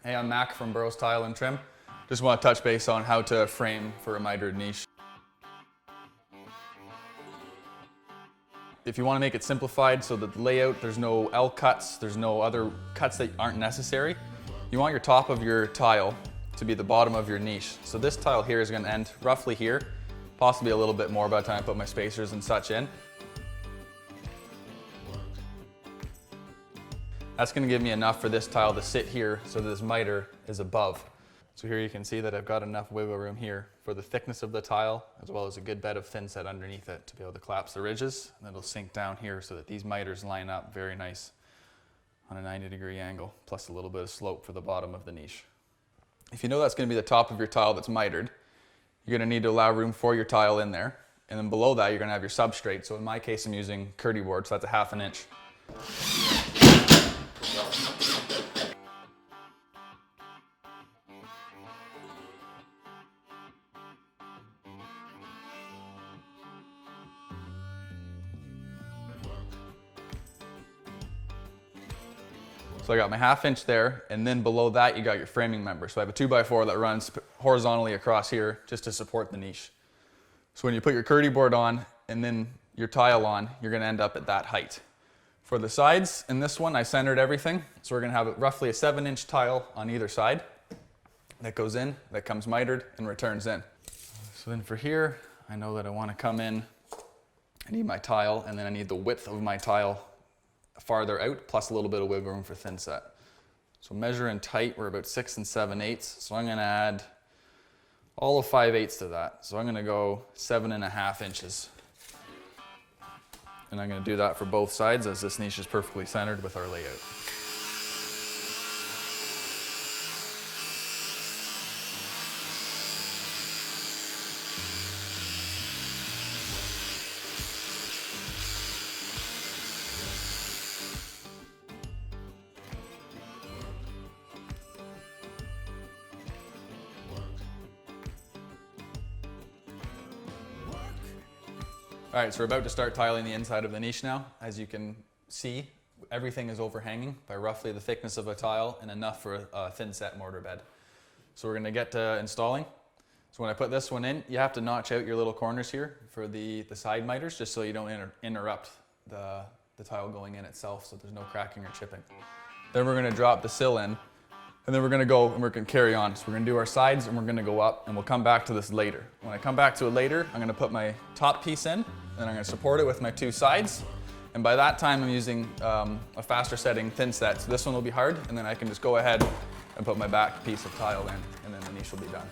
Hey, I'm Mack from Burrows Tile and Trim. Just want to touch base on how to frame for a mitered niche. If you want to make it simplified so that the layout, there's no L cuts, there's no other cuts that aren't necessary, you want your top of your tile to be the bottom of your niche. So this tile here is going to end roughly here, possibly a little bit more by the time I put my spacers and such in. That's going to give me enough for this tile to sit here so that this miter is above. So here you can see that I've got enough wiggle room here for the thickness of the tile, as well as a good bed of thin set underneath it to be able to collapse the ridges. And it'll sink down here so that these miters line up very nice on a 90-degree angle, plus a little bit of slope for the bottom of the niche. If you know that's going to be the top of your tile that's mitered, you're going to need to allow room for your tile in there. And then below that, you're going to have your substrate. So in my case, I'm using Kerdi-board, so that's a 1/2 inch. So I got my 1/2 inch there, and then below that you got your framing member. So I have a 2x4 that runs horizontally across here just to support the niche. So when you put your Kerdi-board on and then your tile on, you're going to end up at that height. For the sides, in this one I centered everything. So we're going to have roughly a 7-inch tile on either side that goes in, that comes mitered and returns in. So then for here, I know that I want to come in, I need my tile, and then I need the width of my tile farther out, plus a little bit of wiggle room for thin set. So measuring tight, we're about 6 7/8. So I'm going to add all of 5/8 to that. So I'm going to go 7.5 inches. And I'm going to do that for both sides as this niche is perfectly centered with our layout. All right, so we're about to start tiling the inside of the niche now. As you can see, everything is overhanging by roughly the thickness of a tile and enough for a thin set mortar bed. So we're gonna get to installing. So when I put this one in, you have to notch out your little corners here for the side miters, just so you don't interrupt the tile going in itself, so there's no cracking or chipping. Then we're gonna drop the sill in, and then we're gonna go and we're gonna carry on. So we're gonna do our sides and we're gonna go up, and we'll come back to this later. When I come back to it later, I'm gonna put my top piece in, and I'm gonna support it with my 2 sides. And by that time, I'm using a faster setting thin set. So this one will be hard, and then I can just go ahead and put my back piece of tile in, and then the niche will be done.